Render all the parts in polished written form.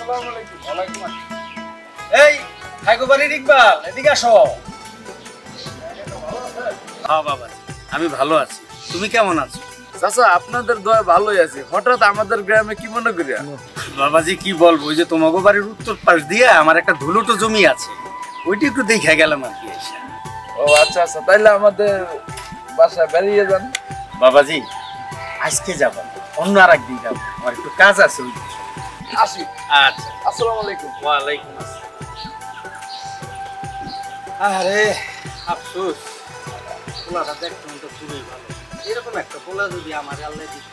আসসালামু আলাইকুম। ওয়ালাইকুম আসসালাম। এই হাইগোবাড়ির ইকবাল, এদিকে আসো। হ্যাঁ বাবা, আমি ভালো আছি। তুমি কেমন আছো? চাচা আপনাদের দয়া ভালোই আছে, হঠাৎ আমাদের গ্রামে কি মনে করিয়া? বাবাজি কি বলবো, ওই যে তোমাগো বাড়ির উত্তর পাশ দিয়ে আমার একটা ধুলোটো জমি আছে, ওইটা একটু দেখে গেলাম আর কি এসে। ও আচ্ছা আচ্ছা, তাইলে আমাদের বাসায় বেরিয়ে যান। বাবাজি আজকে যাব, অন্য আর একদিন যাবো, আমার একটু কাজ আছে। আসি। আচ্ছা, আসসালামু আলাইকুম। ওয়ালাইকুম আসসালাম। আরে আফসোস, পোলাটা দেখতে তো খুবই ভালো, এরকম একটা পোলা যদি আমার আল্লাহ দিত।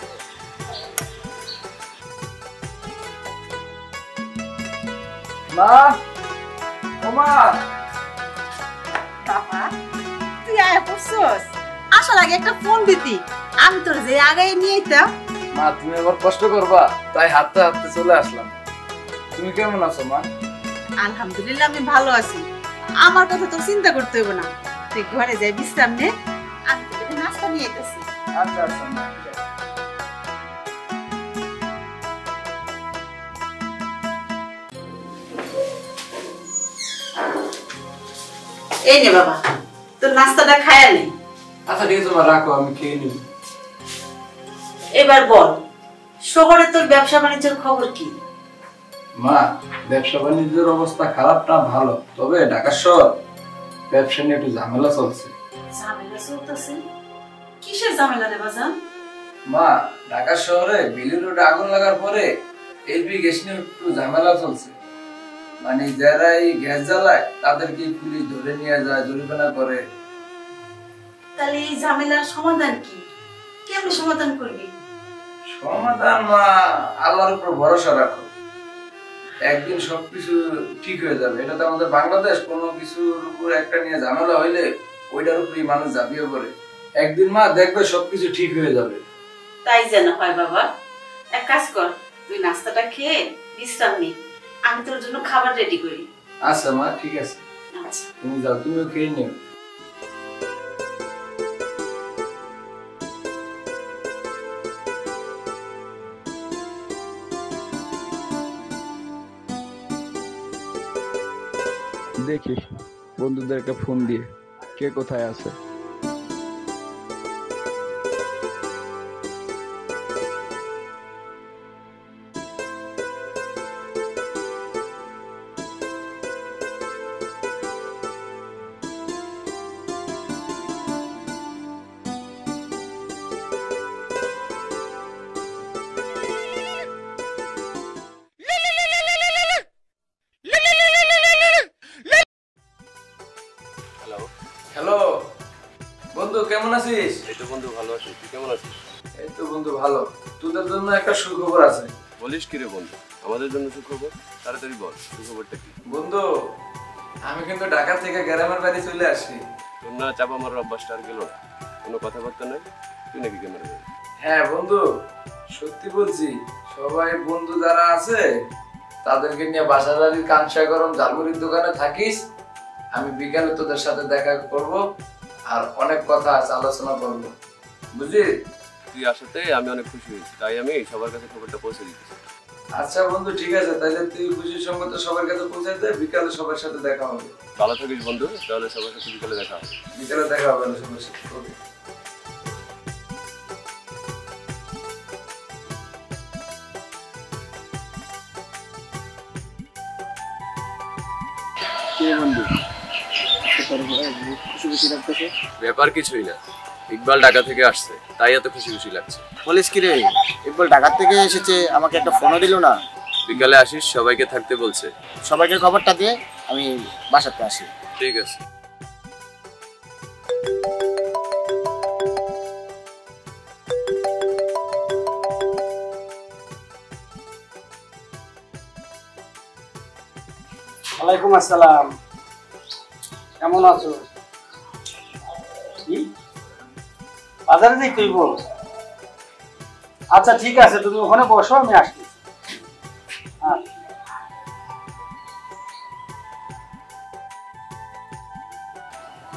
মা, ওমা, বাবা তুই আয়া পড়ছস, আসার আগে একটা ফোন দিতি, আমি তোর যে আগে নিয়ে আইতাম। মা তুমি আবার কষ্ট করবা, তাই হাঁটতে হাঁটতে চলে আসলাম। তুমি কেমন আছো মা? আলহামদুলিল্লাহ আমি ভালো আছি, আমার কথা তোর চিন্তা করতে হবে না। তুই ঘরে যাই বিশ্রাম নে, আমি তোকে নাস্তা নিয়ে আইতাছি। আচ্ছা আচ্ছা মা, ঠিক আছে। এই নে বাবা, তোর নাস্তাটা খায়া নে। আচ্ছা ঠিক আছে মা, রাখো, আমি খেয়ে নিব। এবার বল, শহরে তোর ব্যবসা বাণিজ্যের খবর কি? মা, ব্যবসা বাণিজ্যের অবস্থা খারাপ না ভালো, তবে ঢাকা শহর ব্যবসা নিয়ে একটু ঝামেলা চলছে। ঝামেলা চলতেছে? কিসের ঝামেলা রে বাজান? মা, ঢাকা শহরে বিলি রোডে আগুন লাগার পরে এলপি গ্যাস নিয়ে একটু ঝামেলা চলছে। মানে যারা এই গ্যাস জ্বালায় তাদেরকে পুলিশ ধরে নিয়ে যায়, জরিমানা করে। তাহলে এই ঝামেলার সমাধান কি? কেমন সমাধান করবি? সমাধান মা, আল্লাহর উপর ভরসা রাখো, একদিন সবকিছু ঠিক হয়ে যাবে। এটা তো আমাদের বাংলাদেশ, কোনো কিছুর উপর একটা নিয়ে ঝামেলা হইলে ওইটার উপরেই মানুষ ঝাঁপিয়ে পড়ে। একদিন মা দেখবে সবকিছু ঠিক হয়ে যাবে। তাই যেন হয় বাবা। এক কাজ কর, তুই নাস্তাটা খেয়ে বিশ্রাম নি, আমি তোর জন্য খাবার রেডি করি। আচ্ছা মা, ঠিক আছে, আচ্ছা। তুমি যাও, তুমিও খেয়ে নিও। দেখি বন্ধুদেরকে ফোন দিয়ে কে কোথায় আছে। হ্যালো বন্ধু, কেমন আছিস? এই তো বন্ধু ভালো আছি, তুই কেমন আছিস? এই তো বন্ধু ভালো। তোদের জন্য একটা সুখবর আছে। বলিস কি রে বন্ধু, আমাদের জন্য সুখবর? তাড়াতাড়ি বল, সুখবরটা কি? বন্ধু, আমি কিন্তু ঢাকা থেকে গ্রামের বাড়ি চলে আসছি। তোর না চাপা মারার অভ্যাসটা আর গেল না? কোনো কথাবার্তা নাই? তুই নাকি ক্যামেরা যাবি? হ্যাঁ বন্ধু, সত্যি বলছি, সবাই বন্ধু যারা আছে তাদেরকে নিয়ে বাসাবাড়ির কাঞ্চা গরম ঝালমুড়ির দোকানে থাকিস। আমি বিকালে তোদের সাথে দেখা করব, আর অনেক কথা আছে, আলোচনা করবো, বুঝলি? তুই আসাতে আমি অনেক খুশি হয়েছি, তাই আমি সবার কাছে খবরটা পৌঁছে দিতেছি। আচ্ছা বন্ধু, ঠিক আছে, তাইলে তুই খুশির সঙ্গে তো সবার কাছে পৌঁছে দে, বিকালে সবার সাথে দেখা হবে। ভালো থাকিস বন্ধু, তাহলে সবার সাথে বিকালে দেখা হবে। বিকালে দেখা হবে না সবার সাথে। ওকে। ব্যাপার কিছুই না, ইকবাল ঢাকা থেকে আসছে, তাই এত খুশি খুশি লাগছে। বলিস কি রে, ইকবাল ঢাকা থেকে এসেছে, আমাকে একটা ফোনও দিল না। বিকালে আসিস, সবাইকে থাকতে বলছে। সবাইকে খবরটা দিয়ে আমি বাসাতে আসি। ঠিক আছে। ওয়ালাইকুম আসসালাম, কেমন আছো? কি বাজারে যাই তুই বল? আচ্ছা ঠিক আছে, তুমি ওখানে বসো, আমি আসছি।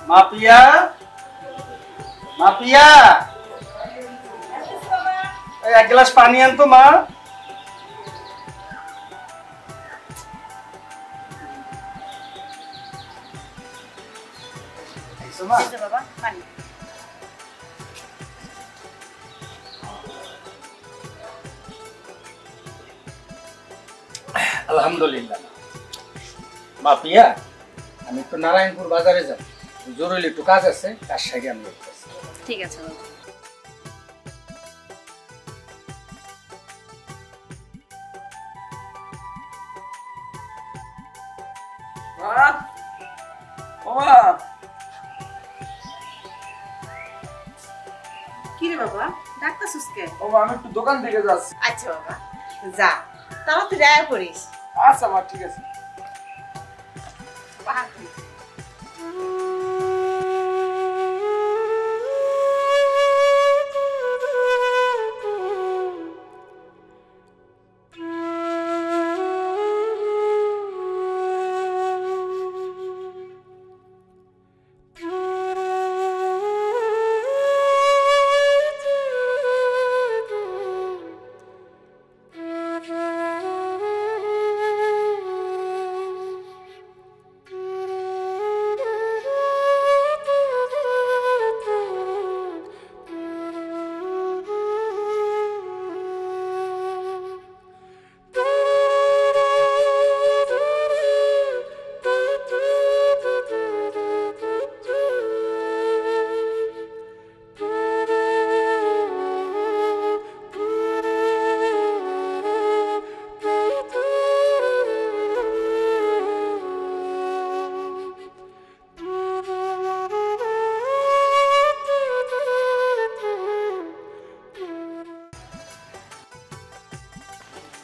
মাপিয়া, মাপিয়া, এক গ্লাস পানি আনতো মা। মা এই যে বাবা পানি। আলহামদুলিল্লাহ। মা পিয়া, আমি একটু নারায়ণপুর বাজারে যাব, জরুরি একটু কাজ আছে, কাজ সাইডে আমি করতেছি। ঠিক আছে বাবা। মা ও মা কি রে বাবা ডাক্তারছস কে? ও মা আমি একটু দোকান থেকে যাচ্ছি। আচ্ছা বাবা যা, তাড়াতাড়ি আয়া করিস। আচ্ছা মা ঠিক আছে।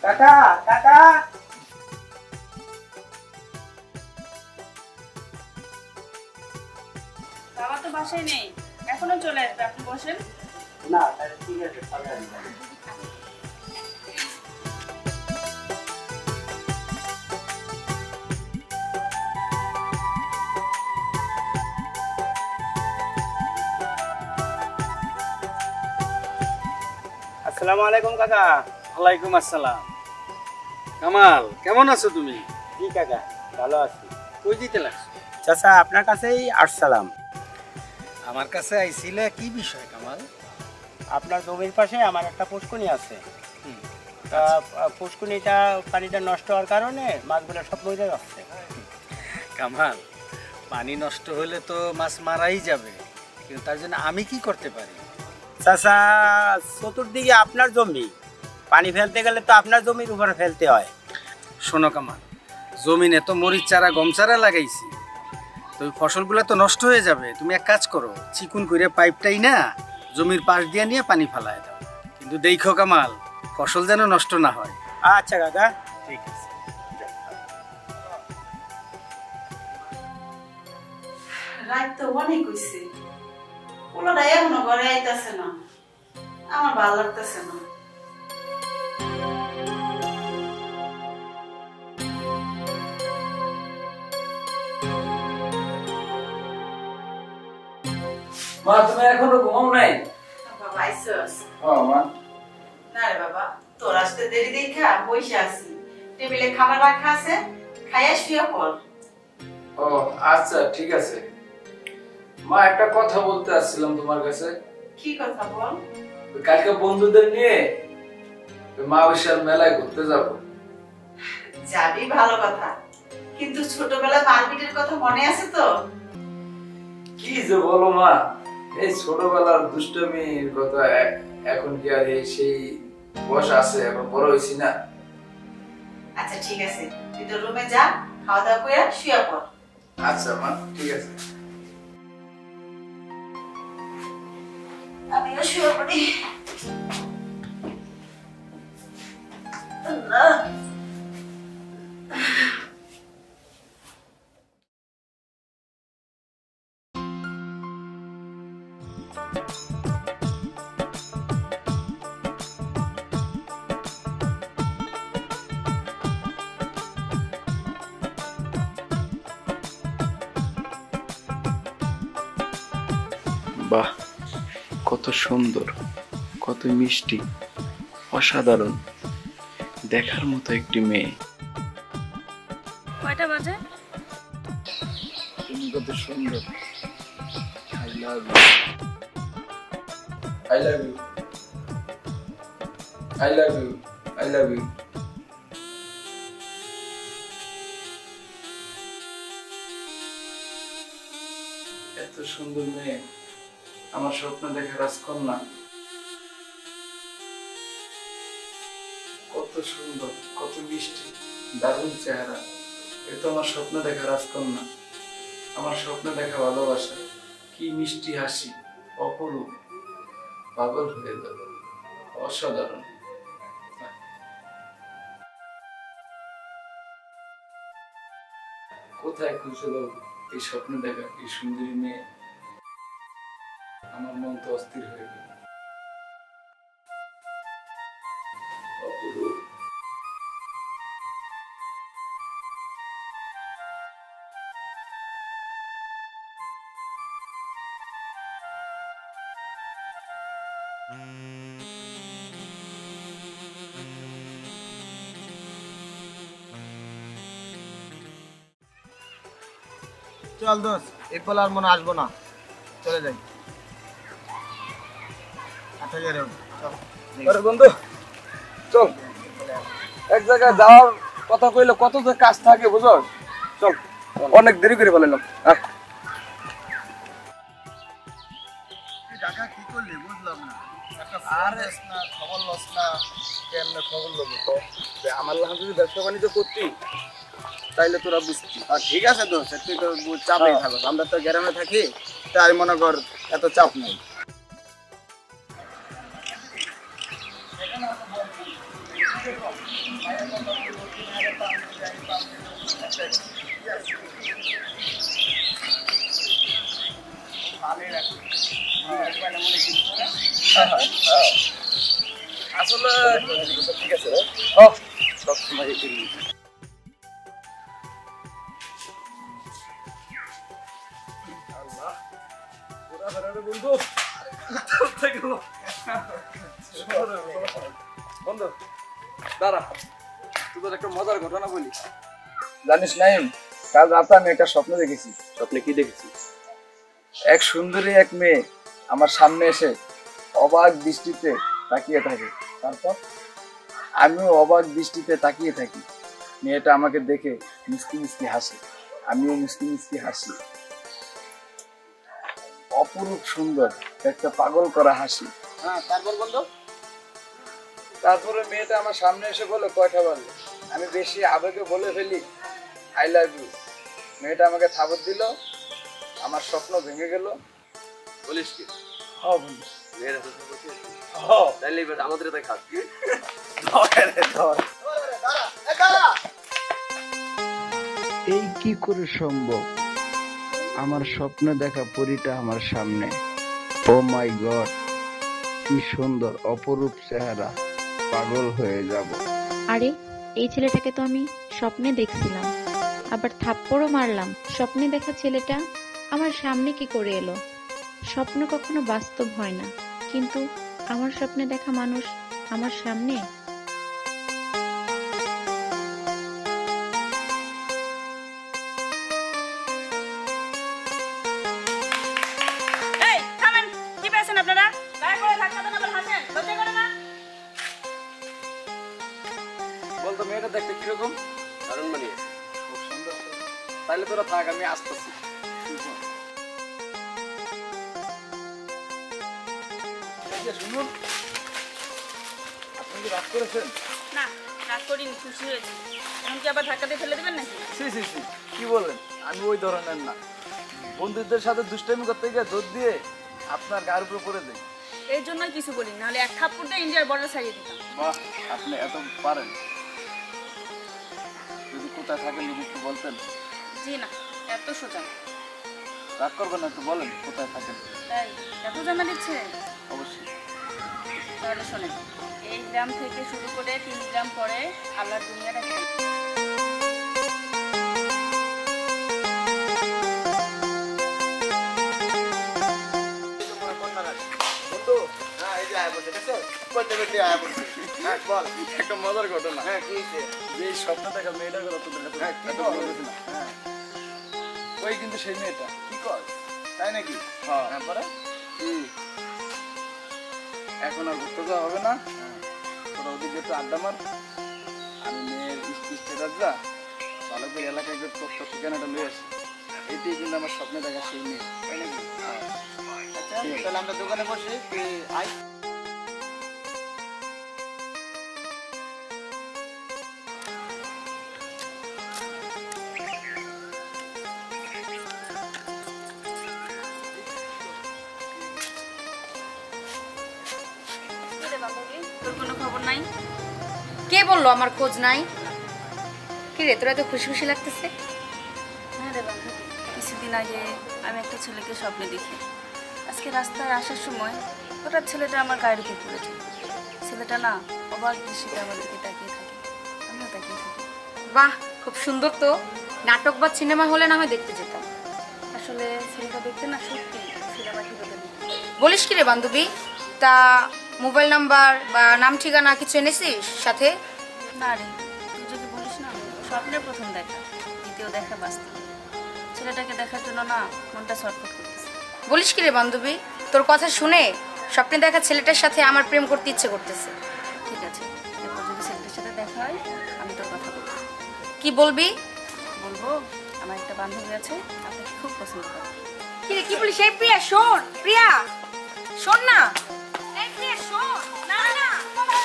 কাকা কাকা, বাবা তো বাসায় নেই, এখনো চলে আসবে, আপনি বসেন। না তাহলে ঠিক আছে, পরে আসবো। আসসালামু আলাইকুম কাকা। ওয়ালাইকুম আসসালাম। কামাল, কেমন আছো তুমি? জি কাকা ভালো আছি। কই দিতে লাগছো? চাচা আপনার কাছেই আসসালাম। আমার কাছে আইছিলে কি বিষয় কামাল? আপনার জমির পাশে আমার একটা পুষ্কুনি আছে। তা পুষ্কুনিটা পানিটা নষ্ট হওয়ার কারণে মাছগুলো সব মরে যাচ্ছে। কামাল, পানি নষ্ট হলে তো মাছ মারাই যাবে, কিন্তু তার জন্য আমি কি করতে পারি? চাচা চতুর্দিকে আপনার জমি, পানি ফেলতে গেলে তো আপনার জমির উপরে ফেলতে হয়। শোনো কামাল, জমিনে তো মরিচ চারা গম চারা লাগাইছি, তো ওই ফসলগুলো তো নষ্ট হয়ে যাবে। তুমি এক কাজ করো, চিকুন করে পাইপটাই না জমির পাশ দিয়ে নিয়ে পানি ফালায় দাও, কিন্তু দেখো কামাল ফসল যেন নষ্ট না হয়। আচ্ছা কাকা ঠিক আছে। রাত তো অনেক হইছে, পোলাটা এখনো ঘরে আইতাছে না, আমার ভালো লাগতেছে না। মা তুমি এখনো ঘুমাও নাই? বাবা আইসস? হ্যাঁ মা। না রে বাবা, তোর আসতে দেরি দেখা বইসা আছি, টেবিলে খাবার রাখা আছে, খাইয়া শুয়ে পড়। ও আচ্ছা ঠিক আছে। মা একটা কথা বলতে আসছিলাম তোমার কাছে। কি কথা বল? কালকে বন্ধুদের নিয়ে মা বিশাল মেলায় ঘুরতে যাব। যাবি ভালো কথা, কিন্তু ছোটবেলায় মারপিটের কথা মনে আছে তো? কি যে বলো মা, এই ছোটবেলার দুষ্টমির কথা এখন কি আর সেই বয়স আছে? এখন বড় হয়েছি না। আচ্ছা ঠিক আছে, তুই তোর রুমে যা, খাওয়া দাওয়া করে শুয়ে পড়। আচ্ছা মা ঠিক আছে। আমিও শুয়ে পড়ি। আল্লাহ। বাহ, কত সুন্দর, কত মিষ্টি, অসাধারণ, দেখার মতো একটি মেয়ে। কয়টা বাজে? তুমি কত সুন্দর। love you. I love you. I love you. I love you. এত সুন্দর মেয়ে, আমার স্বপ্ন দেখা রাজকন্যা। কত সুন্দর, কত মিষ্টি, দারুণ চেহারা। এ তো আমার স্বপ্ন দেখা রাজকন্যা, আমার স্বপ্ন দেখা ভালোবাসা। কি মিষ্টি হাসি, অপরূপ, পাগল হয়ে গেল, অসাধারণ। কোথায় খুঁজছিল এই স্বপ্ন দেখা এই সুন্দরী মেয়ে? আমার মন তো অস্থির হয়ে গেল। অপরূপ। চল দোস্ত, এরপর আর মনে আসবো না, চলে যাই। আচ্ছা চল। আরে বন্ধু চল, এক জায়গায় যাওয়ার কথা কইলে কত যে কাজ থাকে বুঝো। চল, অনেক দেরি করে ফেলাম। টাকা কি করলি বুঝলাম না, একটা ফোন দিস না, খবর লস না, কেমনে খবর লবো তো? আমার লাহান যদি ব্যবসা বাণিজ্য করতি তাইলে তোরা বুঝতি। আর ঠিক আছে দোস্ত, তুই তো চাপেই থাকো, আমরা তো গ্রামে থাকি, তাই মনে কর এত চাপ নেই। আসলে ঠিক আছে সবসময় বন্ধু বন্ধু দাঁড়া, তোদের একটা মজার ঘটনা বলি। জানিস নাই, কাল রাতে আমি একটা স্বপ্ন দেখেছি। স্বপ্নে কি দেখেছিস? এক সুন্দরী এক মেয়ে আমার সামনে এসে অবাক দৃষ্টিতে তাকিয়ে থাকে। তারপর আমিও অবাক দৃষ্টিতে তাকিয়ে থাকি। মেয়েটা আমাকে দেখে মিষ্টি মিষ্টি হাসে, আমিও মিষ্টি মিষ্টি হাসি। অপরূপ সুন্দর, একটা পাগল করা হাসি। হ্যাঁ, তারপর বন্ধু? তারপরে মেয়েটা আমার সামনে এসে বলে কয়টা বাজে। আমি বেশি আবেগে বলে ফেলি আই লাভ ইউ। মেয়েটা আমাকে থাবর দিল, আমার স্বপ্ন ভেঙে গেল। বলিস কি? হ্যাঁ বন্ধু, মেয়েরা তো বলছে তাইলে এবার আমাদের তাই খাস। এই কি করে সম্ভব? আমার স্বপ্নে দেখা পরীটা আমার সামনে। ও মাই গড, কি সুন্দর অপরূপ চেহারা, পাগল হয়ে যাব। আরে এই ছেলেটাকে তো আমি স্বপ্নে দেখছিলাম, আবার থাপ্পড়ও মারলাম। স্বপ্নে দেখা ছেলেটা আমার সামনে কি করে এলো? স্বপ্ন কখনো বাস্তব হয় না, কিন্তু আমার স্বপ্নে দেখা মানুষ আমার সামনে। এই থামেন, কি পেয়েছেন আপনারা? গায়ে পড়ে ধাক্কা দেন আবার হাসেন, লজ্জা করে না? বলতো মেয়েটা দেখতে কিরকম? দারুণ মানিয়ে। খুব সুন্দর। তাহলে তোরা থাক, আমি আসতেছি। শুনুন, আপনি কি রাগ করেছেন? না, রাগ করিনি, খুশি হয়েছি। এখন কি আবার ধাক্কা দিয়ে ফেলে দেবেন নাকি? সি সি সি, কি বলেন? আমি ওই ধরনের না। বন্ধুদের সাথে দুষ্টামি করতে গিয়ে জোর দিয়ে আপনার গায়ের উপরে পড়ে দেয়। এই জন্যই কিছু বলি, নাহলে এক থাপ্পড় দিয়ে ইন্ডিয়ার বর্ডার ছাড়িয়ে দিতাম। বাহ, আপনি এত পারেন। যদি কোথায় থাকেন যদি একটু বলতেন। জি না, এত সোজা না। রাগ করবেন না, একটু বলেন কোথায় থাকেন। তাই এত জানা দিচ্ছে? অবশ্যই। তাহলে শোনেন, এই গ্রাম থেকে শুরু করে 3 গ্রাম পরে আল্লাহর দুনিয়ার একটা একটা মজার ঘটনা। হ্যাঁ, কি যে স্বপ্ন দেখা মেয়েটার কথা তোদের কাছে ওই কিন্তু সেই মেয়েটা। কি কর? তাই নাকি? হ্যাঁ তারপরে এখন আর ঘুরতে যাওয়া হবে না, তোরা ওদিকে একটু আড্ডা মার, আমি মেয়ের স্টেটাস যা ভালো করে এলাকায় গিয়ে তথ্য ঠিকানাটা নিয়ে আসি। এটাই কিন্তু আমার স্বপ্নে দেখা সেই মেয়ে, তাই নাকি? আচ্ছা তাহলে আমরা দোকানে বসে তুই আয়। তোর কোনো খবর নাই? কে বললো আমার খোঁজ নাই? কি রে, তোরা তো খুশি খুশি লাগতেছে? হ্যাঁ রে বান্ধবী, কিছুদিন আগে আমি একটা ছেলেকে স্বপ্নে দেখি। আজকে রাস্তায় আসার সময় হঠাৎ ছেলেটা আমার গায়ের উপর পড়েছে। ছেলেটা না অবাক দৃষ্টিতে আমার দিকে তাকিয়ে থাকে, আমিও তাকিয়ে থাকি। বাহ, খুব সুন্দর তো। নাটক বা সিনেমা হলে না হয় দেখতে যেতাম। আসলে ছেলেটা দেখতে না সত্যি সিনেমা হিরোদের মতো। বলিস কি রে বান্ধবী? তা মোবাইল নাম্বার বা নাম ঠিকানা কিছু এনেছিস সাথে? না রে, তুই যদি বলিস না, স্বপ্নের প্রথম দেখা, দ্বিতীয় দেখা বাস্তব। ছেলেটাকে দেখার জন্য না মনটা ছটফট করতেছে। বলিস কি রে বান্ধবী? তোর কথা শুনে স্বপ্নে দেখা ছেলেটার সাথে আমার প্রেম করতে ইচ্ছে করতেছে। ঠিক আছে, এরপর যদি ছেলেটার সাথে দেখা হয় আমি তোর কথা বলবো। কি বলবি? বলবো আমার একটা বান্ধবী আছে, আপনাকে খুব পছন্দ করে। কি রে, কি বলিস? এই প্রিয়া শোন, প্রিয়া শোন না। এই প্রিয়া শোন না। না বাবা।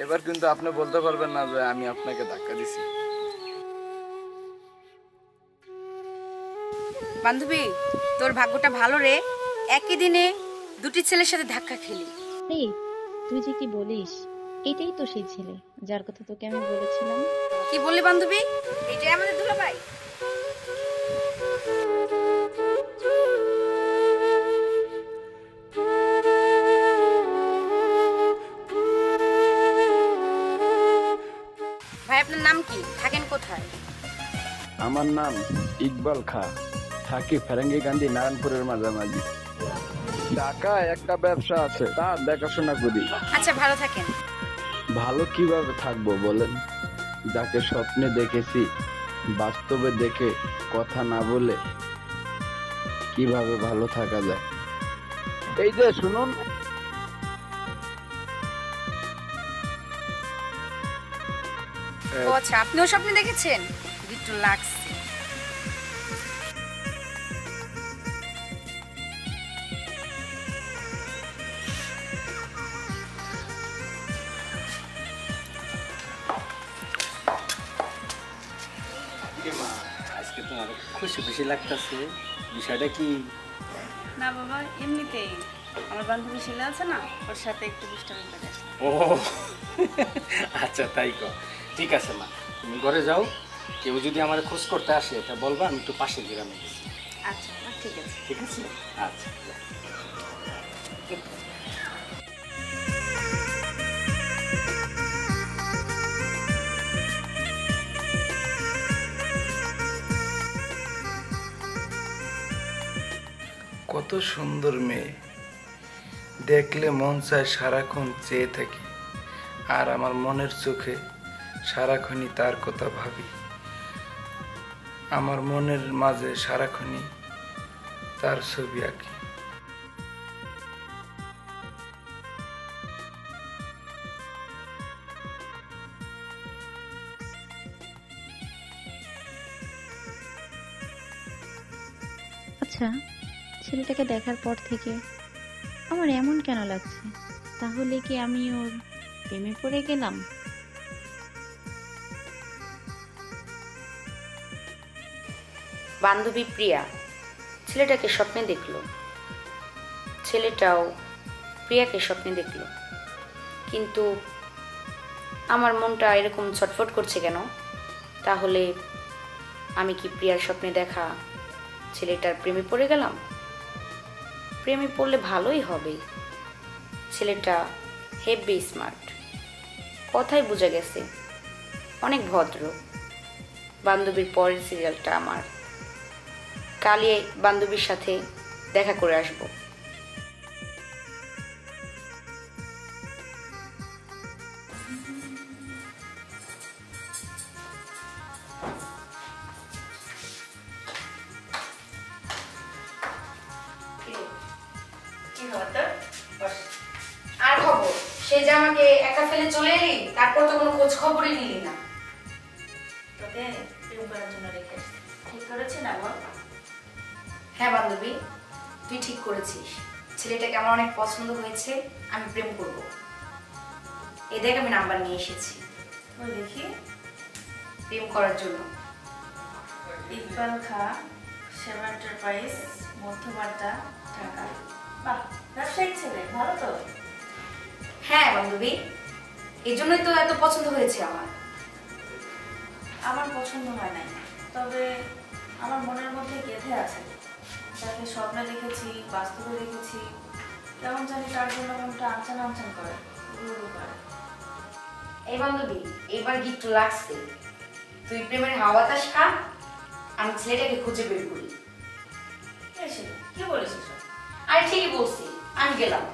এবার কিন্তু আপনি বলতে পারবেন না যে আমি আপনাকে ধাক্কা দিছি। বান্ধবী, তোর ভাগ্যটা ভালো রে, একই দিনে দুটি ছেলের সাথে ধাক্কা খেলি। এই তুই যে কি বলিস, এটাই তো সেই ছেলে যার কথা তোকে আমি বলেছিলাম। কি বললি বান্ধবী? এটাই আমাদের দুলাভাই? ভাই, আপনার নাম কি? থাকেন কোথায়? আমার নাম ইকবাল খা, থাকি ফেরেঙ্গি গান্ধী নারায়ণপুরের মাঝামাঝি। ঢাকায় একটা ব্যবসা আছে, তার দেখাশোনা করি। আচ্ছা, ভালো থাকেন। ভালো কিভাবে থাকবো বলেন? যাকে স্বপ্নে দেখেছি বাস্তবে দেখে কথা না বলে কিভাবে ভালো থাকা যায়? এই যে শুনুন, ও আচ্ছা, আপনিও স্বপ্নে দেখেছেন? একটু লাগছে। আজকে তোমার খুশি খুশি লাগতেছে, বিষয়টা কি? না বাবা, এমনিতেই আমার বান্ধবী শিলা আছে না, ওর সাথে একটু দুষ্টামি করে আসলাম। ও আচ্ছা, তাই কর। ঠিক আছে মা, তুমি ঘরে যাও। কেউ যদি আমার খোঁজ করতে আসে এটা বলবা, আমি একটু পাশের গ্রামে গেছি। আচ্ছা বাবা, ঠিক আছে। ঠিক আছে, আচ্ছা। কত সুন্দর মেয়ে, দেখলে মন চায় সারাক্ষণ চেয়ে থাকি, আর আমার মনের চোখে সারাক্ষণই তার কথা ভাবি। আমার মনের মাঝে সারাক্ষণই তার ছবি আঁকি। আচ্ছা, ছেলেটাকে দেখার পর থেকে আমার এমন কেন লাগছে? তাহলে কি আমি ওর প্রেমে পড়ে গেলাম? বান্ধবী প্রিয়া ছেলেটাকে স্বপ্নে দেখলো, ছেলেটাও প্রিয়াকে স্বপ্নে দেখলো, কিন্তু আমার মনটা এরকম ছটফট করছে কেন? তাহলে আমি কি প্রিয়ার স্বপ্নে দেখা ছেলেটার প্রেমে পড়ে গেলাম? প্রেমে পড়লে ভালোই হবে, ছেলেটা হেভি স্মার্ট, কথাই বোঝা গেছে অনেক ভদ্র। বান্ধবীর পরের সিরিয়ালটা আমার, কালই বান্ধবীর সাথে দেখা করে আসবো। আর খবর, সে যে আমাকে একা ফেলে চলে এলি, তারপর তো কোনো খোঁজ খবরই নিলি না। তোকে প্রেম করার জন্য রেখে ঠিক করেছি না বল? হ্যাঁ বান্ধবী, তুই ঠিক করেছিস। ছেলেটাকে আমার অনেক পছন্দ হয়েছে, আমি প্রেম করব। এই দেখ আমি নাম্বার নিয়ে এসেছি। ওই দেখি। প্রেম করার জন্য। ইকবাল খা, সেবা এন্টারপ্রাইজ, মধ্যবাড্ডা, ঢাকা। বাহ, ব্যবসায়িক ছেলে, ভালো তো। হ্যাঁ বান্ধবী, এই জন্যই তো এত পছন্দ হয়েছে আমার। আমার পছন্দ হয় নাই, তবে আমার মনের মধ্যে গেঁথে আছে। যাকে স্বপ্নে দেখেছি, বাস্তবে দেখেছি, কেমন জানি তার জন্য মনটা আনচান আনচান করে, উড়ু করে। এই বান্ধবী, এবার কি একটু লাগছে? তুই প্রেমের হাওয়া বাতাস খা, আমি ছেলেটাকে খুঁজে বের করি। কি বলিস? আরে ঠিকই বলছি, আমি গেলাম।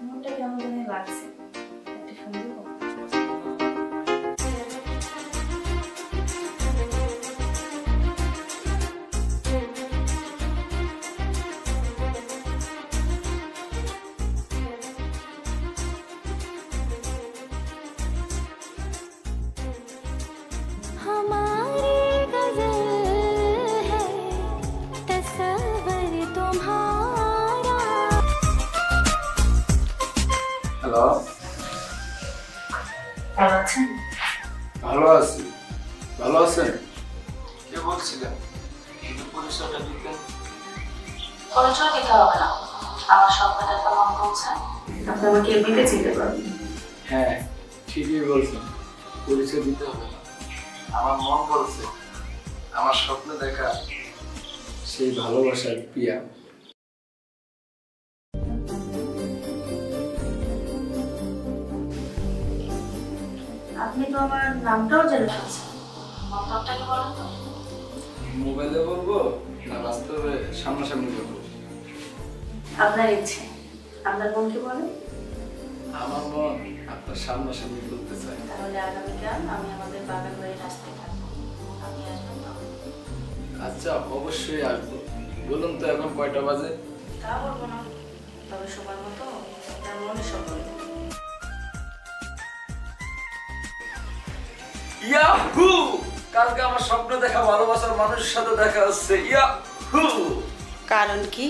মনটা কেমন জানি লাগছে, একটা সুন্দর হ্যালো, ভালো আছেন? ভালো আছি। ভালো আছেন? কে বলছিলেন? পরিচয়টা দিতেন। পরিচয় দিতে হবে না, আমার স্বপ্নটা কেমন বলছে আপনি আমাকে এমনিতে চিনতে পারবেন। হ্যাঁ, ঠিকই বলছেন, পরিচয় দিতে হবে না। আমার মন বলছে আমার স্বপ্নে দেখা সেই ভালোবাসার প্রিয়া। আপনি তো আমার নামটাও জেনে ফেলছেন, মতলবটা কি বলেন তো? মোবাইলে বলবো না বাস্তবে সামনাসামনি বলবো? আপনার ইচ্ছে, আপনার মন কি বলে? আমার মন আপনার সামনাসামনি বলতে চাই। তাহলে আগামীকাল আমি আমাদের বাগান বাড়ির রাস্তায় থাকবো, আপনি আসবেন তো? আচ্ছা, অবশ্যই আসবো। বলুন তো এখন কয়টা বাজে? তা বলবো না, তবে সময় মতো তার মনে সব বলে দেবো। ইয়াহু! কালকে আমার স্বপ্ন দেখা ভালোবাসার মানুষের সাথে দেখা হচ্ছে। ইয়াহু! কারণ কি,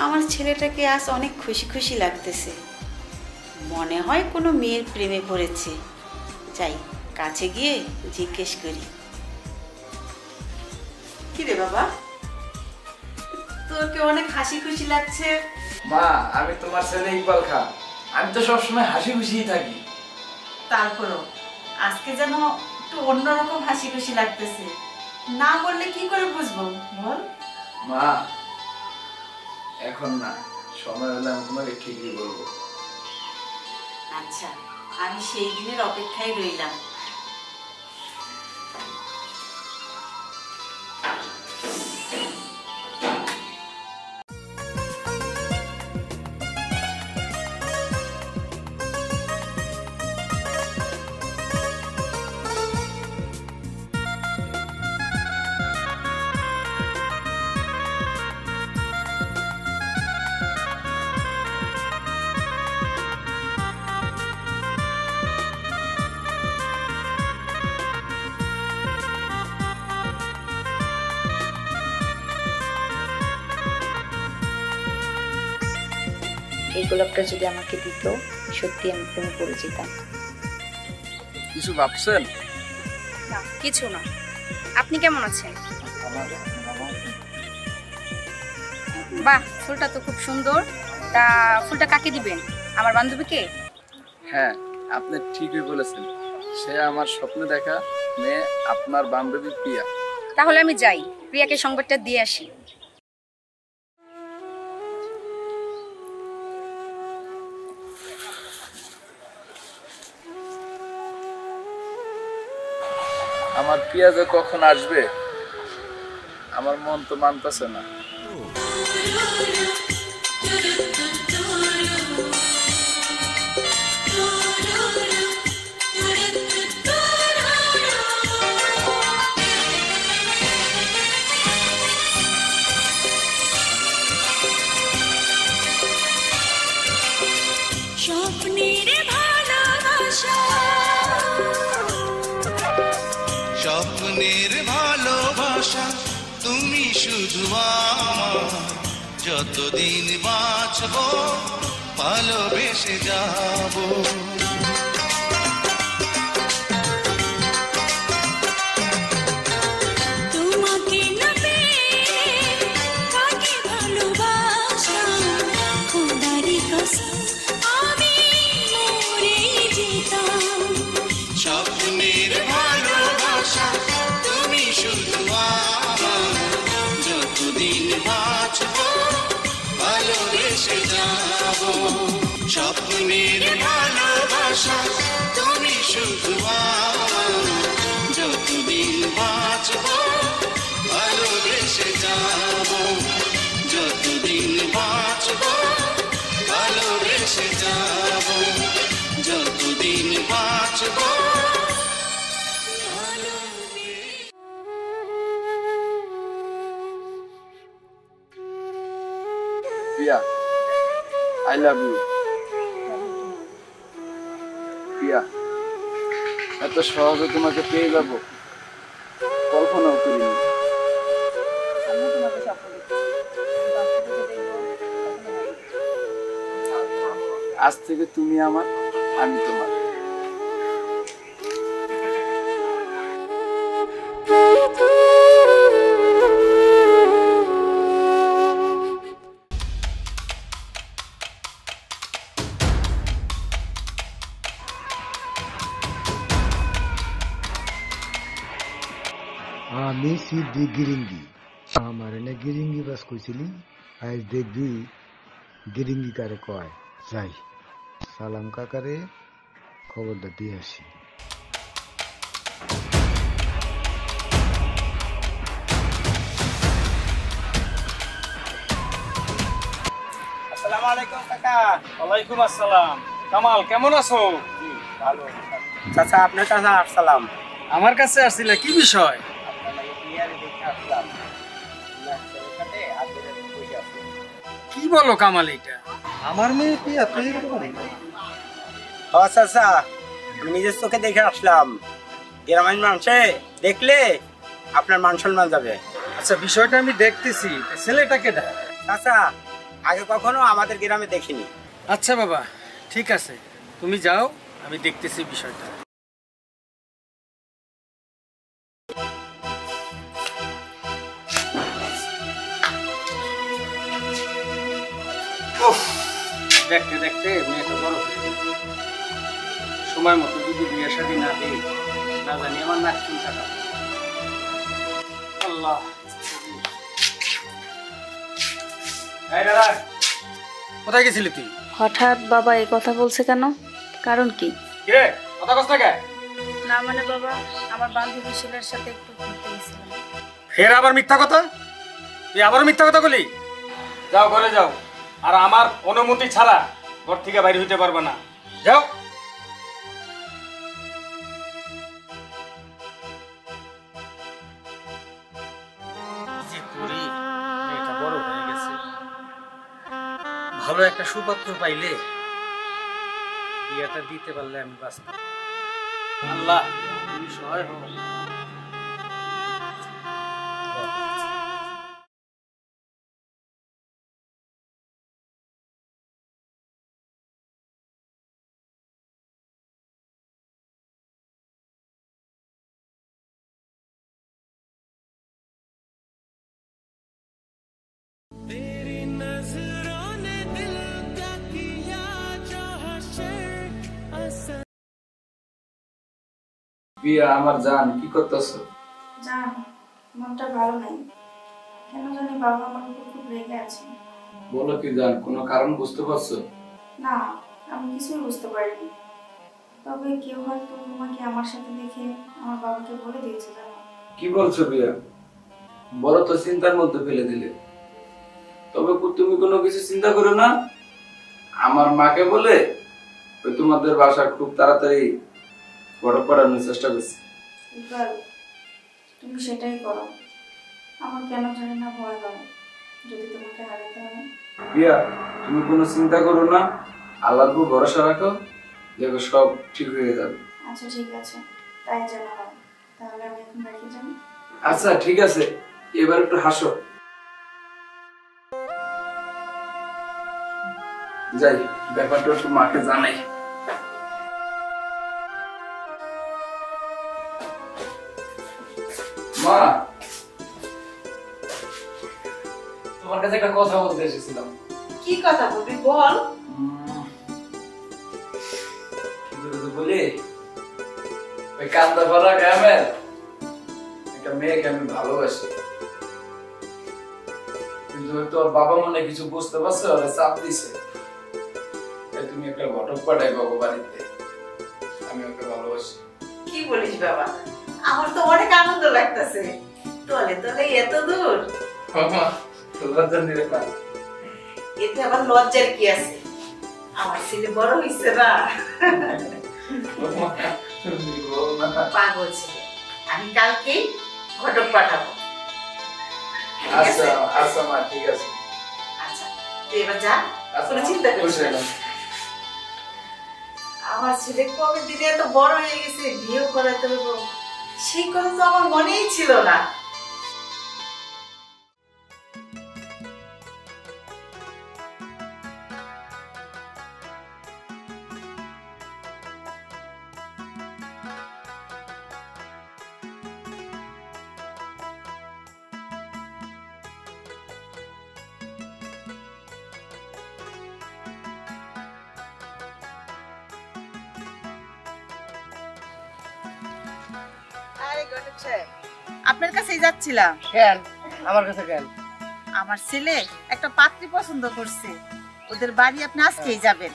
আমার ছেলেটাকে আজ অনেক খুশি খুশি লাগতেছে। মনে হয় কোনো মেয়ের প্রেমে পড়েছে। যাই কাছে গিয়ে জিজ্ঞেস করি। কি রে বাবা, তোকে অনেক হাসি খুশি লাগছে। মা, আমি তোমার ছেলে ইকবাল খা। আমি তো সবসময় হাসি খুশিই থাকি। তারপরও আজকে যেন একটু অন্যরকম হাসি খুশি লাগতেছে। না বললে কি করে বুঝবো বল? মা, এখন না, সময় হলে আমি তোমাকে ঠিকই বলবো। আচ্ছা, আমি সেই দিনের অপেক্ষায় রইলাম। এই গোলাপটা যদি আমাকে দিত, সত্যি আমি প্রেমে পড়ে যেতাম। কিছু ভাবছেন? না, কিছু না। আপনি কেমন আছেন? বাহ, ফুলটা তো খুব সুন্দর। তা ফুলটা কাকে দিবেন? আমার বান্ধবীকে? হ্যাঁ, আপনি ঠিকই বলেছেন, সে আমার স্বপ্নে দেখা মেয়ে, আপনার বান্ধবী প্রিয়া। তাহলে আমি যাই, প্রিয়াকে সংবাদটা দিয়ে আসি। আমার প্রিয়া যে কখন আসবে আমার মন তো মানতেছে না। স্বপ্নের ভালোবাসা তুমি শুধু আমার, যতদিন বাঁচবো ভালোবেসে যাবো। স্বপ্নের ভালোবাসা তুমি শুধু আমার, যতদিন বাঁচবো ভালোবেসে যাবো। স্বপ্নের ভালোবাসা তুমি শুধু আমার, যতদিন বাঁচবো ভালোবেসে যাবো। যতদিন বাঁচবো ভালোবেসে যাবো। যতদিন বাঁচবো। প্রিয়া, আই লাভ ইউ। প্রিয়া, এত সহজে তোমাকে পেয়ে যাব কল্পনাও করিনি। আজ থেকে তুমি আমার, আমি তোমার। আমি সিদ্ধি গিরিঙ্গি, আমার এনে গিরিঙ্গি বাস কইছিলি, আজ দেখবি গিরিঙ্গি কারে কয়। যাই সালাম কাকারে খবরটা দিয়ে আসি। আসসালামু আলাইকুম কাকা। ওয়ালাইকুম আসসালাম। কামাল, কেমন আছো? জি ভালো। চাচা, আপনার কাছে আসসালাম। আমার কাছে আসছিলে কি বিষয়? কি বলো কামাল, এটা আমার মেয়ে প্রিয়া? তুই চাচা, আমি নিজের চোখে দেখে আসলাম। গ্রামের মানুষে দেখলে আপনার মান সম্মান যাবে। আচ্ছা, বিষয়টা আমি দেখতেছি। ছেলেটাকে দেখ। চাচা, আগে কখনো আমাদের গ্রামে দেখিনি। আচ্ছা বাবা, ঠিক আছে, তুমি যাও, আমি দেখতেছি বিষয়টা। দেখতে দেখতে মেয়েটা বড় হয়ে গেল। সময় মতো যদি বিয়ে শাদী না দিই, না জানি আমার নাক চিন্তা না। আল্লাহ, কোথায় গেছিলি তুই? হঠাৎ বাবা এই কথা বলছে কেন? কারণ কি? কথা কস না কেন? না মানে বাবা, আমার বান্ধবী ছেলের সাথে একটু ঘুরতে গেছিলাম। ফের আবার মিথ্যা কথা? তুই আবার মিথ্যা কথা বলি? যাও, ঘরে যাও, আর আমার অনুমতি ছাড়া ঘর থেকে বাইরে হইতে পারবে না। যাও। মেয়েটা বড় হয়ে গেছে, ভালো একটা সুপাত্র পাইলে বিয়েটা দিতে পারলে আমি বাঁচতাম। আল্লাহ, তুমি সহায় হও। বিয়া আমার জান, কি করতেছো? জান, মনটা ভালো নেই, কেন জানি বাবা আমার উপর খুব রেগে আছে। বলো কি জান, কোনো কারণ বুঝতে পারছো? না, আমি কিছুই বুঝতে পারিনি। তবে কেউ হয়তো তোমাকে আমার সাথে দেখে আমার বাবাকে বলে দিয়েছে। জানো? কি বলছো বিয়া? বড় তো চিন্তার মধ্যে ফেলে দিলে। তবে তুমি কোনো কিছু চিন্তা করো না, আমার মাকে বলে ওই তোমাদের বাসা খুব তাড়াতাড়ি বড় করানোর চেষ্টা করছি। ইকবাল, তুমি সেটাই করো। আমার কেন জানি না ভয় হয় যদি তোমাকে হারাতে হয়। বিয়া, তুমি কোনো চিন্তা করো না, আল্লাহর উপর ভরসা রাখো, দেখো সব ঠিক হয়ে যাবে। আচ্ছা ঠিক আছে, তাই যেন হয়। তাহলে আমি এখন রেখে যাই। আচ্ছা ঠিক আছে, এবার একটু হাসো। যাই, ব্যাপারটা একটু মাকে জানাই। মা, তোমার কাছে একটা কথা বলতে এসেছিলাম। কি কথা বলবি বল। বলি, ওই কান্দাপাড়া গ্রামের একটা মেয়েকে আমি ভালোবাসি, কিন্তু তোর বাবা মনে কিছু বুঝতে পারছে, ওরা চাপ দিছে। তুমি একটা ঘটক পাঠাই বাবু বাড়িতে, আমি ওকে ভালোবাসি। কি বলিস বাবা, আমার তো অনেক আনন্দ লাগতেছে। তলে তলে এত দূর, লজ্জা নিবে না। এতে আবার লজ্জার কি আছে? আমার ছেলে বড় হইছে না। পাগল ছেলে, আমি কালকেই ঘটক পাঠাবো। আচ্ছা আচ্ছা মা, ঠিক আছে। আচ্ছা তুই এবার যা, কোনো চিন্তা করিস না। আমার ছেলে কবে দিনে এত বড় হয়ে গেছে, বিয়ে করাতে হবে, সেই কথা তো আমার মনেই ছিল না। আপনার কাছেই যাচ্ছিলাম। কেন আমার কাছে কেন? আমার ছেলে একটা পাত্রী পছন্দ করছে, ওদের বাড়ি আপনি আজকেই যাবেন।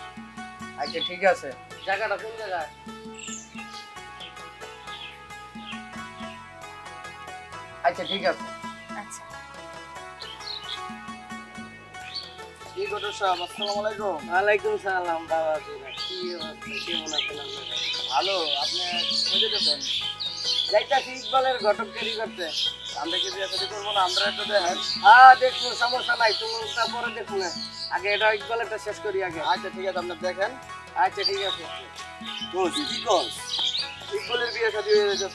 আচ্ছা ঠিক আছে, জায়গাটা কোন জায়গায়? আচ্ছা ঠিক আছে। আচ্ছা। কি করছো সাহেব? আসসালামু আলাইকুম। ওয়ালাইকুম সালাম বাবা। কি অবস্থা, কেমন আছেন আপনারা? ভালো। আপনি কই যেতেছেন? যাইতাছি ইকবালের ঘটকগিরি করতে। আমরা কি বিয়ে শাদী করবো না? আমরা একটু দেখেন। হ্যাঁ দেখবো, সমস্যা নাই, তুমিটা পরে দেখবো না, আগে এটা ইকবালেরটা শেষ করি আগে। আচ্ছা ঠিক আছে, আপনি দেখেন। আচ্ছা ঠিক আছে। কি কর, ইকবালের বিয়ে শাদী হয়ে গেছে,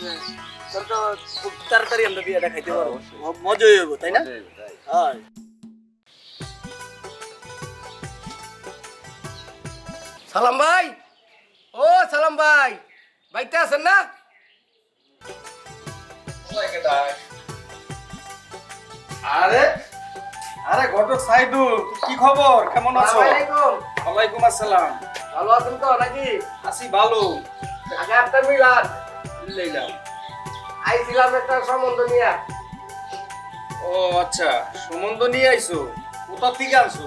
তোর তো খুব তাড়াতাড়ি আমরা বিয়েটা খাইতে পারবো, মজা হইব, তাই না? হ্যাঁ। সালাম ভাই, ও সালাম ভাই, বাইতে আছেন না? আরে আরে ঘটক সাইদুল, কি খবর, কেমন আছো? ওয়ালাইকুম আসসালাম। ভালো আছেন তো নাকি? আছি ভালো। আগে আপনার মিলান লইলাম। আইছিলাম একটা সম্বন্ধ নিয়ে। ও আচ্ছা, সম্বন্ধ নিয়ে আইছো? কোথা থেকে আনছো?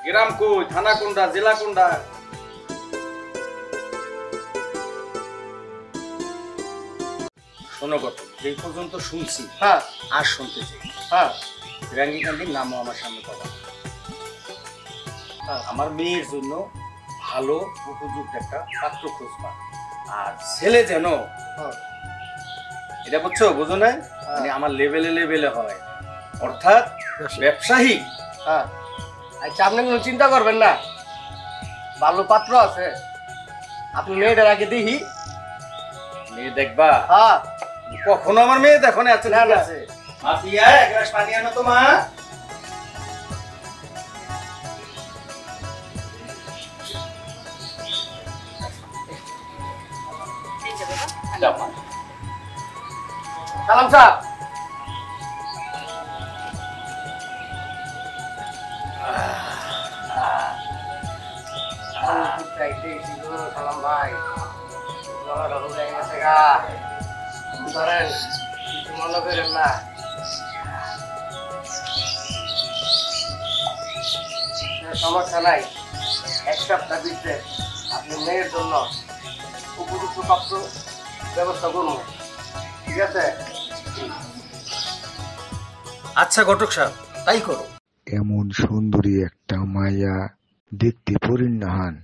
গ্রাম কই, থানা কোনটা, জেলা কোনটা? শোনো ঘটক, যেই পর্যন্ত শুনছি হ্যাঁ আর শুনতে চাই। হ্যাঁ, রাঙ্গি কান্দির নামও আমার সামনে পাবা। আমার মেয়ের জন্য ভালো উপযুক্ত একটা পাত্র খুঁজবা, আর ছেলে যেন এটা বুঝছো, বুঝো না, মানে আমার লেভেলে লেভেলে হয়, অর্থাৎ ব্যবসায়ী। হ্যাঁ আচ্ছা, আপনি কোনো চিন্তা করবেন না, ভালো পাত্র আছে, আপনি মেয়েটার আগে দেখি। মেয়ে দেখবা? হ্যাঁ। কখনো আমার মেয়ে দেখো না? আচ্ছা ঠিক না। আছে, মাফিয়া এক গ্লাস পানি আনো তো মা। সালাম সাহেব, সালাম ভাই, ধরেন কিছু মনে করেন না, সমস্যা নাই। এক সপ্তাহ ভিতরে আপনি মেয়ের জন্য উপযুক্ত পাত্র ব্যবস্থা করুন, ঠিক আছে? আচ্ছা ঘটক সাহেব, তাই করো। এমন সুন্দরী একটা মায়া দেখতে পরিণাহান,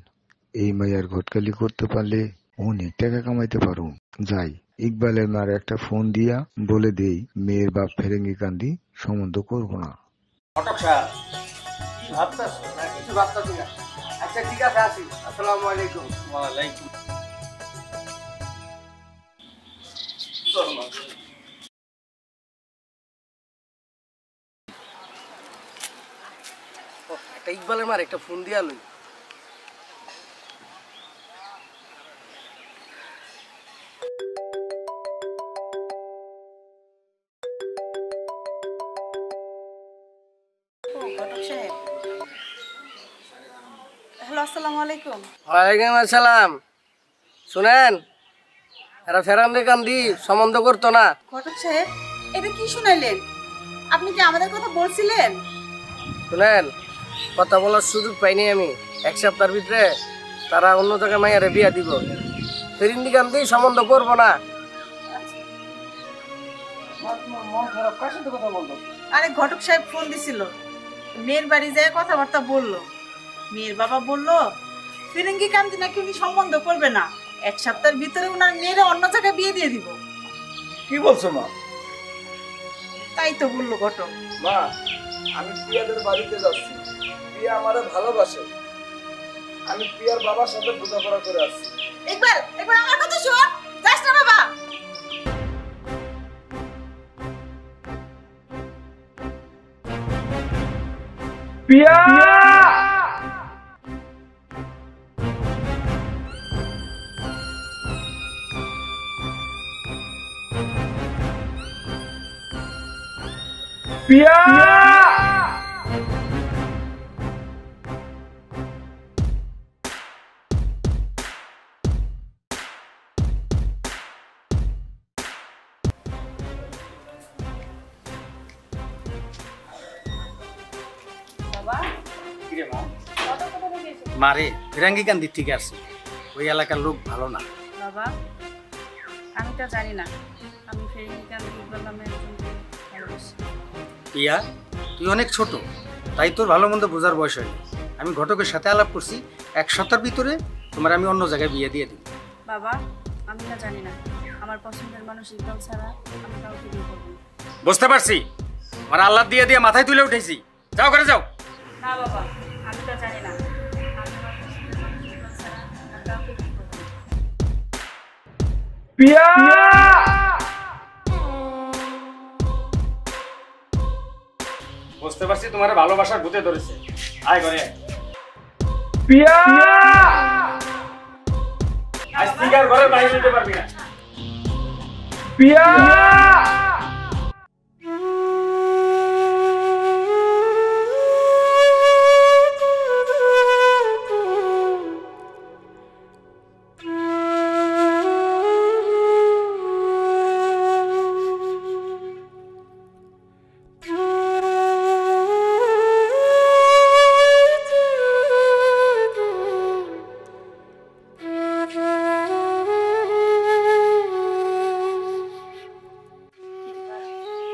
এই মায়ার ঘটকালি করতে পারলে অনেক টাকা কামাইতে পারুম। যাই, ইকবালের মার একটা ফোন দিয়া বলে দেই মেয়ের বাপ ফেরেঙ্গি কান্দি সম্বন্ধ করবো না। ঘটক সাহেব কি ভাবতেছো? না কিছু ভাবতেছি না। আচ্ছা ঠিক আছে, আসি। আসসালামু আলাইকুম। ওয়ালাইকুম। একটা ইকবালের মার একটা ফোন দিয়া লই। হ্যালো, আসসালামু আলাইকুম। ওয়ালাইকুম আসসালাম। শুনেন, এরা ফেরান্দি কান্দি সম্বন্ধ করতো না। ঘটক সাহেব, এটা কি শুনাইলেন? আপনি কি আমাদের কথা বলছিলেন? শুনেন, কথা বলার সুযোগ পাইনি আমি। এক সপ্তাহের ভিতরে তারা অন্য জায়গায় মাইয়ারে বিয়া দিব। ফেরিন্দি কান্দি সম্বন্ধ করবো না। মন খারাপ, কার সাথে কথা বলবো? আরে ঘটক সাহেব ফোন দিছিল, মেয়ের বাড়ি যায় কথাবার্তা বললো। মেয়ের বাবা বললো ফিরিঙ্গি কান্দি নাকি উনি সম্বন্ধ করবে না, এক সপ্তাহের ভিতরে উনার মেয়েরা অন্য জায়গায় বিয়ে দিয়ে দিব। কি বলছো মা? তাই তো বললো ঘটক। মা, আমি প্রিয়াদের বাড়িতে যাচ্ছি। প্রিয়া আমারে ভালোবাসে। আমি প্রিয়ার বাবার সাথে বোঝাপড়া করে আসছি। একবার একবার আমার কথা শোন, যাস না বাবা। প্রিয়া! প্রিয়া! মারে ফিরাঙ্গি কান্দি ঠিক আছে, ওই এলাকার লোক ভালো না। বাবা, আমি তো জানি না, আমি ফেরিঙ্গি কান্দি ইকবাল নামে একজনকে ভালোবাসি। পিয়া, তুই অনেক ছোট, তাই তোর ভালো মন্দ বোঝার বয়স হয়নি। আমি ঘটকের সাথে আলাপ করছি, এক সপ্তাহের ভিতরে তোমার আমি অন্য জায়গায় বিয়ে দিয়ে দিই। বাবা, আমি না জানি না, আমার পছন্দের মানুষ ইকবাল ছাড়া আমি কাউকে বিয়ে করবো না। বুঝতে পারছি, আমার আল্লাহ দিয়ে দিয়ে মাথায় তুলে উঠেছি। যাও করে যাও। না বাবা, আমি তো জানি না, আমি আমার পছন্দের মানুষ ইকবাল ছাড়া আর কাউকে বিয়ে করবো না। প্রিয়া! বুঝতে পারছি তোমার ভালোবাসার ভূতে ধরেছে। আয় ঘরে। প্রিয়া! আজ থেকে আর ঘরের বাইরে যেতে পারবি না। প্রিয়া!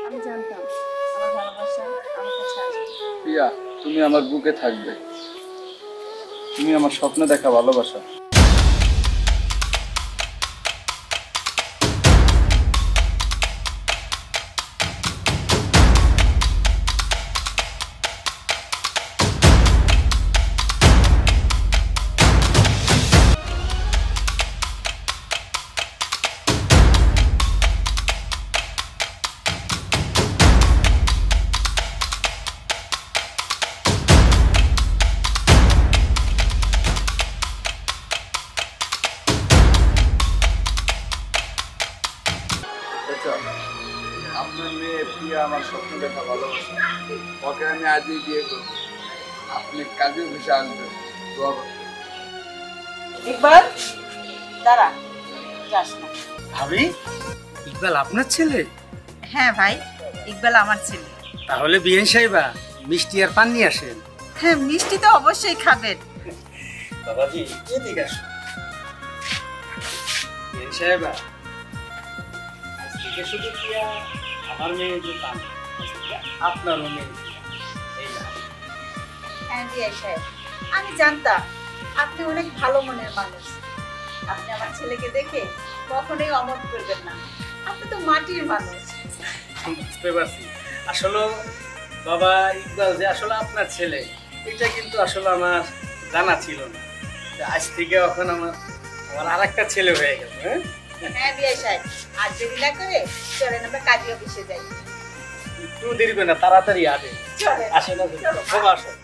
আমি জানতাম আমার ভালোবাসা আমার কাছে আসবে। প্রিয়া, তুমি আমার বুকে থাকবে। তুমি আমার স্বপ্ন দেখা ভালোবাসা। আপনার মেয়ে প্রিয়া আমার স্বপ্ন দেখা ভালোবাসা। ওকে আমি আজই বিয়ে করব। আপনি কাজে ভেসে আসবেন। দোয়া করবেন। ইকবাল, দাঁড়া, যাস না। ভাবি, ইকবাল আপনার ছেলে? হ্যাঁ ভাই, ইকবাল আমার ছেলে। তাহলে বিয়েন সাহেবা মিষ্টি আর পান নিয়ে আসেন। হ্যাঁ, মিষ্টি তো অবশ্যই খাবেন। বাবাজি এদিকে আসুন। বিয়েন সাহেবা, আজকে শুধু প্রিয়া আমার মেয়ে যে পান, আপনারও মেয়ে। হ্যাঁ বিআই সাহেব, আমি জানতাম আপনি অনেক ভালো মনের মানুষ। আপনি আমার ছেলেকে দেখে কখনোই অমত করবেন না। আপনি তো মাটির মানুষ। বুঝতে পারছি। আসলে বাবা ইকবাল যে আসলে আপনার ছেলে, এটা কিন্তু আসলে আমার জানা ছিল না। আজ থেকে এখন আমার আর একটা ছেলে হয়ে গেল। হ্যাঁ বিআই সাহেব, আর দেরি না করে চলেন আমরা কাজী অফিসে যাই। একটু দেরি করে না, তাড়াতাড়ি আসেন। চলেন। আসেন, আসেন, বাবা আসেন।